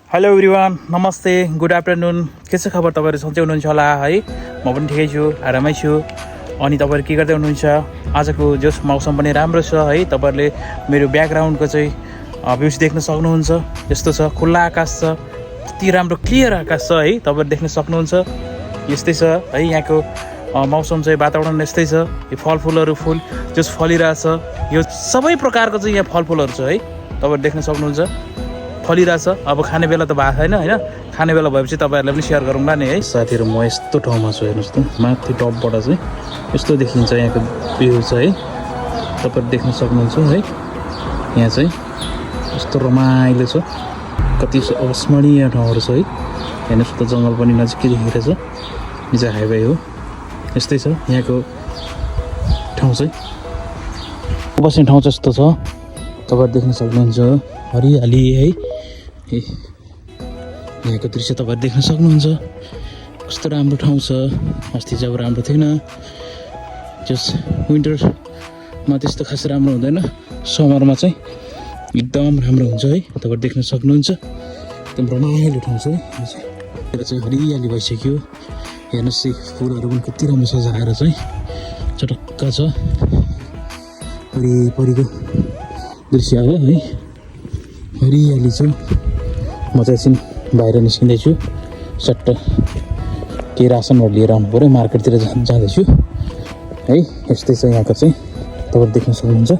Hello everyone, नमस्ते, good afternoon. के छ खबर? तपाईँहरू सन्चै हुनुहुन्छ होला है। म पनि ठिकै छु, आरामै छु। अनि तपाईँहरू के गर्दै हुनुहुन्छ? आजको जस मौसम पनि राम्रो छ है। तपाईँहरूले मेरो ब्याकग्राउन्डको चाहिँ भ्यूज देख्न सक्नुहुन्छ। यस्तो छ, खुल्ला आकाश छ, कति राम्रो क्लियर आकाश छ है। तपाईँहरू देख्न सक्नुहुन्छ। यस्तै छ है, यहाँको मौसम चाहिँ वातावरण यस्तै छ। यो फलफुलहरू जस फलिरहेछ, यो सबै प्रकारको चाहिँ यहाँ फलफुलहरू छ है। तपाईँहरू देख्न सक्नुहुन्छ, फलिरहेछ। अब खाने बेला त भएको छैन होइन। खाने बेला भएपछि तपाईँहरूलाई पनि सेयर गरौँला नि है। साथीहरू, म यस्तो ठाउँमा छु, हेर्नुहोस् त, माथि टपबाट चाहिँ यस्तो देखिन्छ यहाँको भ्यू छ है। तपाईँहरू देख्न सक्नुहुन्छ है। यहाँ चाहिँ यस्तो रमाइलो छ, कति अविस्मरणीय ठाउँहरू छ है। हेर्नुहोस् त, जङ्गल पनि नजिकै देखिरहेछ। यो चाहिँ हाइवे हो। यस्तै छ यहाँको ठाउँ चाहिँ, बस्ने ठाउँ चाहिँ यस्तो छ। तपाईँहरू देख्न सक्नुहुन्छ, हरियाली है। यहाँको दृश्य तपाईँहरू देख्न सक्नुहुन्छ, कस्तो राम्रो ठाउँ छ। अस्ति जब राम्रो थिएन, जस विन्टरमा त्यस्तो खास राम्रो हुँदैन, समरमा चाहिँ एकदम राम्रो हुन्छ है। तपाईँहरू देख्न सक्नुहुन्छ, एकदम रमाइलो ठाउँ छ है। यो चाहिँ हरियाली भइसक्यो। हेर्नुहोस्, फुलहरू पनि कति राम्रो सजाएर चाहिँ चटक्क छ। वरिपरिको दृश्य हो है, हरियाली छ। म चाहिँ एकछिन बाहिर निस्किँदैछु, सट्ट केही रासनहरू लिएर आउनु पऱ्यो, मार्केटतिर जाँदैछु है। यस्तै छ यहाँको चाहिँ, तपाईँहरू देख्न सक्नुहुन्छ।